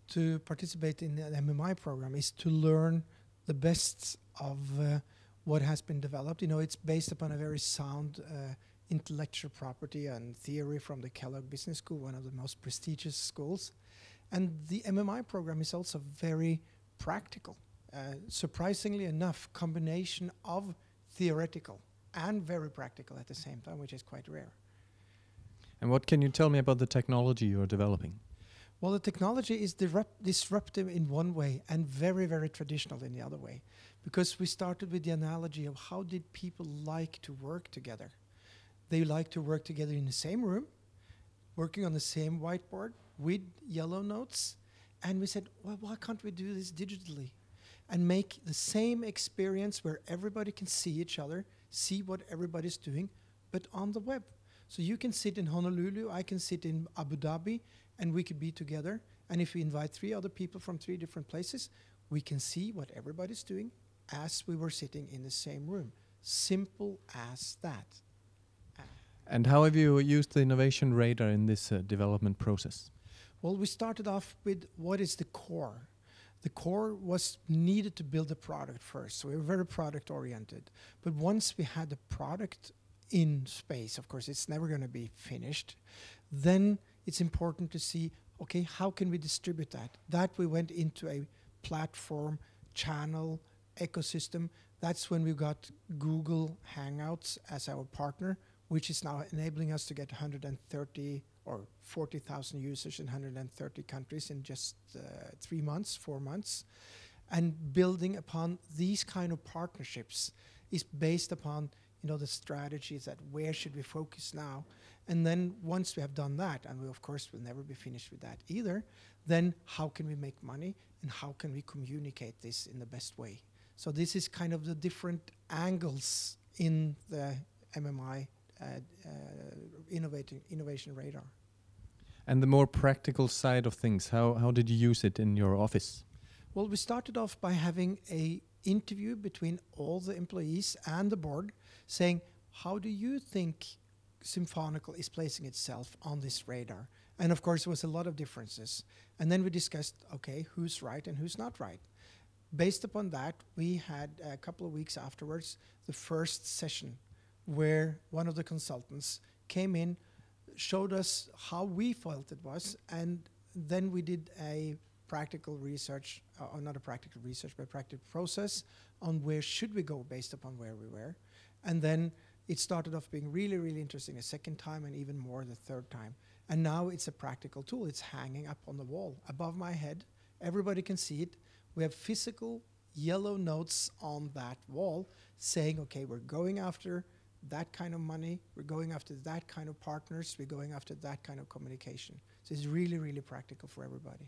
to participate in the MMI program is to learn the best of what has been developed. You know, it's based upon a very sound intellectual property and theory from the Kellogg Business School, one of the most prestigious schools. And the MMI program is also very practical. Surprisingly enough, combination of theoretical and very practical at the same time, which is quite rare. And what can you tell me about the technology you're developing? Well, the technology is disruptive in one way and very, very traditional in the other way. Because we started with the analogy of how did people like to work together? They like to work together in the same room, working on the same whiteboard with yellow notes. And we said, well, why can't we do this digitally? And make the same experience where everybody can see each other, see what everybody's doing, but on the web. So you can sit in Honolulu, I can sit in Abu Dhabi, and we could be together. And if we invite 3 other people from 3 different places, we can see what everybody's doing as we were sitting in the same room. Simple as that. And how have you used the innovation radar in this development process? Well, we started off with what is the core. The core was needed to build a product first, so we were very product oriented. But once we had the product in space, of course it's never going to be finished, then it's important to see, okay, how can we distribute that? That we went into a platform, channel, ecosystem. That's when we got Google Hangouts as our partner, which is now enabling us to get 130 or 40,000 users in 130 countries in just 3 months, 4 months. And building upon these kind of partnerships is based upon, you know, the strategies that where should we focus now. And then once we have done that, and we of course will never be finished with that either, then how can we make money and how can we communicate this in the best way? So this is kind of the different angles in the MMI innovation radar. And the more practical side of things, how did you use it in your office? Well, we started off by having a interview between all the employees and the board saying, how do you think Symphonical is placing itself on this radar? And of course, there was a lot of differences. And then we discussed, okay, who's right and who's not right. Based upon that, we had a couple of weeks afterwards the first session where one of the consultants came in, showed us how we felt it was, and then we did a practical research, or not a practical research, but a practical process on where should we go based upon where we were. And then it started off being really, really interesting a second time and even more the third time. And now it's a practical tool. It's hanging up on the wall above my head. Everybody can see it. We have physical yellow notes on that wall saying, okay, we're going after that kind of money, we're going after that kind of partners, we're going after that kind of communication. So it's really, really practical for everybody.